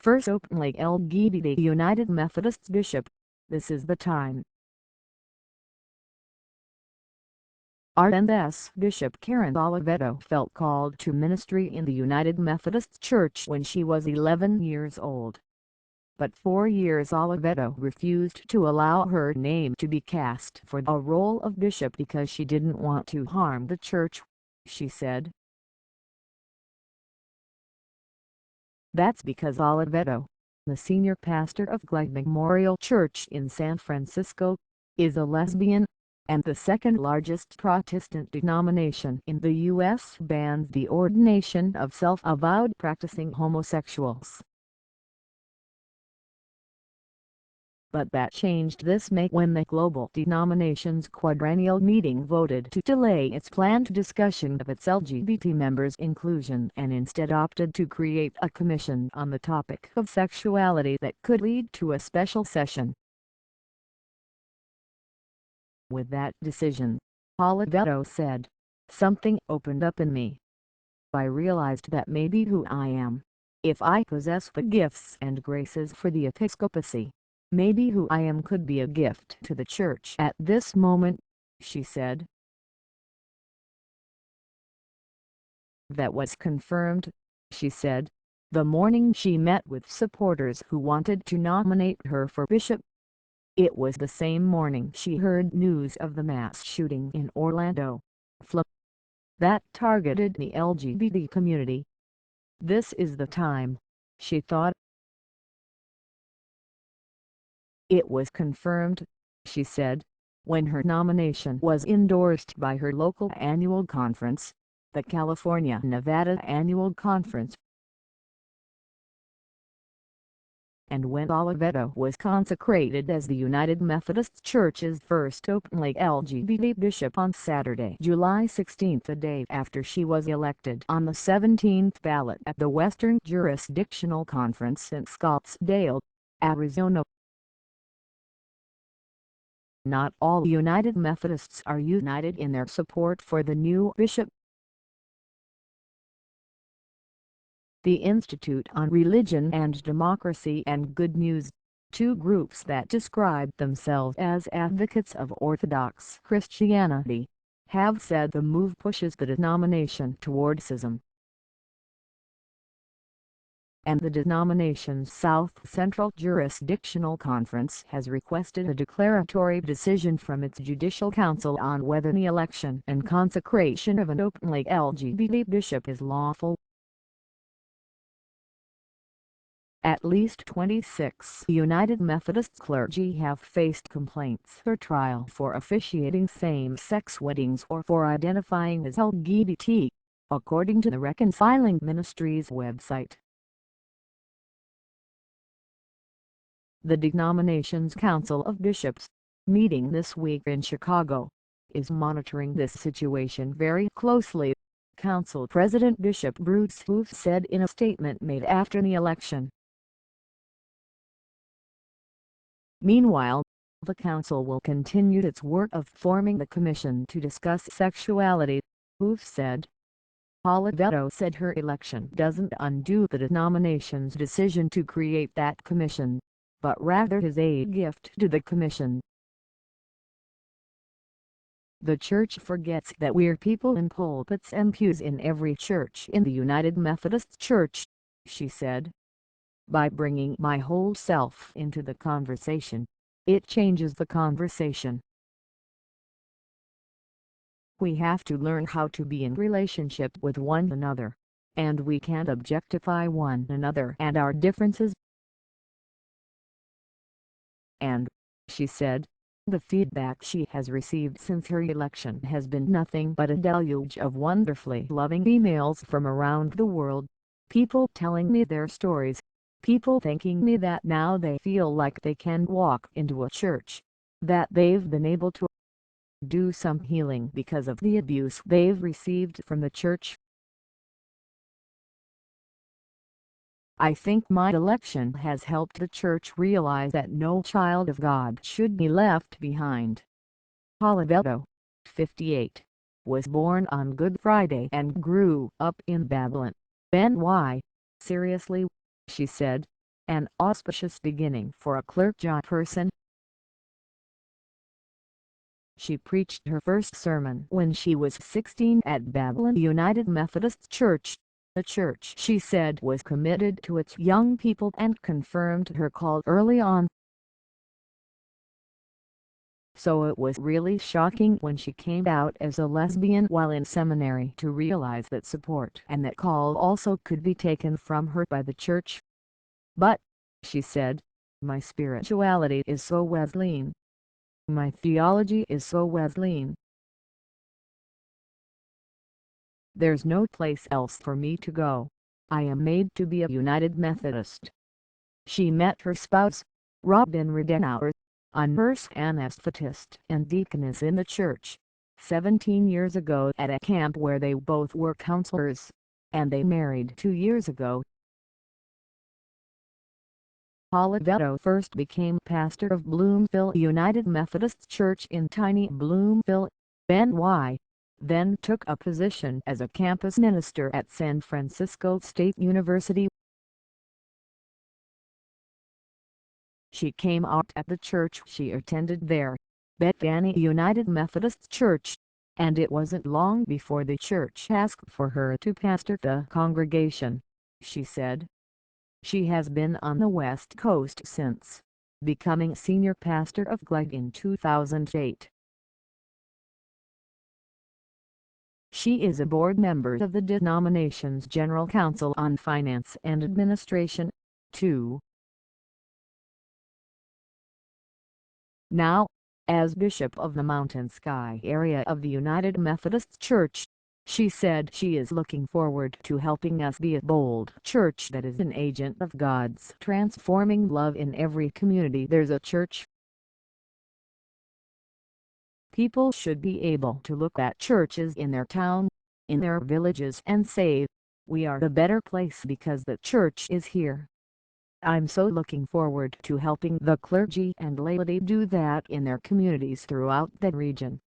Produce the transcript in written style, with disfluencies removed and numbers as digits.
first openly LGBT United Methodist bishop. This is the time. R&S Bishop Karen Oliveto felt called to ministry in the United Methodist Church when she was 11 years old. But for years Oliveto refused to allow her name to be cast for a role of bishop because she didn't want to harm the church, she said. That's because Oliveto, the senior pastor of Glide Memorial Church in San Francisco, is a lesbian, and the second largest Protestant denomination in the U.S. bans the ordination of self-avowed practicing homosexuals. But that changed this May when the global denomination's quadrennial meeting voted to delay its planned discussion of its LGBT members' inclusion and instead opted to create a commission on the topic of sexuality that could lead to a special session. With that decision, Oliveto said, "Something opened up in me. I realized that may be who I am. If I possess the gifts and graces for the episcopacy, maybe who I am could be a gift to the church at this moment," she said. That was confirmed, she said, the morning she met with supporters who wanted to nominate her for bishop. It was the same morning she heard news of the mass shooting in Orlando, Florida, that targeted the LGBT community. This is the time, she thought. It was confirmed, she said, when her nomination was endorsed by her local annual conference, the California-Nevada Annual Conference. And when Oliveto was consecrated as the United Methodist Church's first openly LGBT bishop on Saturday, July 16, a day after she was elected on the 17th ballot at the Western Jurisdictional Conference in Scottsdale, Arizona. Not all United Methodists are united in their support for the new bishop. The Institute on Religion and Democracy and Good News, two groups that describe themselves as advocates of Orthodox Christianity, have said the move pushes the denomination toward schism. And the denomination's South Central Jurisdictional Conference has requested a declaratory decision from its Judicial Council on whether the election and consecration of an openly LGBT bishop is lawful. At least 26 United Methodist clergy have faced complaints or trial for officiating same-sex weddings or for identifying as LGBT, according to the Reconciling Ministries website. The denomination's Council of Bishops, meeting this week in Chicago, is monitoring this situation very closely, Council President Bishop Bruce Hoof said in a statement made after the election. Meanwhile, the Council will continue its work of forming the commission to discuss sexuality, Hoof said. Oliveto said her election doesn't undo the denomination's decision to create that commission, but rather is a gift to the commission. "The church forgets that we're people in pulpits and pews in every church in the United Methodist Church," she said. "By bringing my whole self into the conversation, it changes the conversation. We have to learn how to be in relationship with one another, and we can't objectify one another and our differences." And, she said, the feedback she has received since her election has been nothing but a deluge of wonderfully loving emails from around the world, people telling me their stories, people thanking me that now they feel like they can walk into a church, that they've been able to do some healing because of the abuse they've received from the church. "I think my election has helped the church realize that no child of God should be left behind." Oliveto, 58, was born on Good Friday and grew up in Babylon, NY. "Seriously," she said, an auspicious beginning for a clergy person. She preached her first sermon when she was 16 at LGBT United Methodist Church, a church she said was committed to its young people and confirmed her call early on. So it was really shocking when she came out as a lesbian while in seminary to realize that support and that call also could be taken from her by the church. But, she said, my spirituality is so Wesleyan. My theology is so Wesleyan. There's no place else for me to go. I am made to be a United Methodist. She met her spouse, Robin Redenauer, a nurse anesthetist and deaconess in the church, 17 years ago at a camp where they both were counselors, and they married 2 years ago. Oliveto first became pastor of Bloomfield United Methodist Church in tiny Bloomfield, NY, then took a position as a campus minister at San Francisco State University. She came out at the church she attended there, Bethany United Methodist Church, and it wasn't long before the church asked for her to pastor the congregation, she said. She has been on the West Coast since, becoming senior pastor of GLEG in 2008. She is a board member of the denomination's General Council on Finance and Administration, too. Now, as Bishop of the Mountain Sky area of the United Methodist Church, she said she is looking forward to helping us be a bold church that is an agent of God's transforming love in every community there's a church. People should be able to look at churches in their town, in their villages and say, we are a better place because the church is here. I'm so looking forward to helping the clergy and laity do that in their communities throughout the region.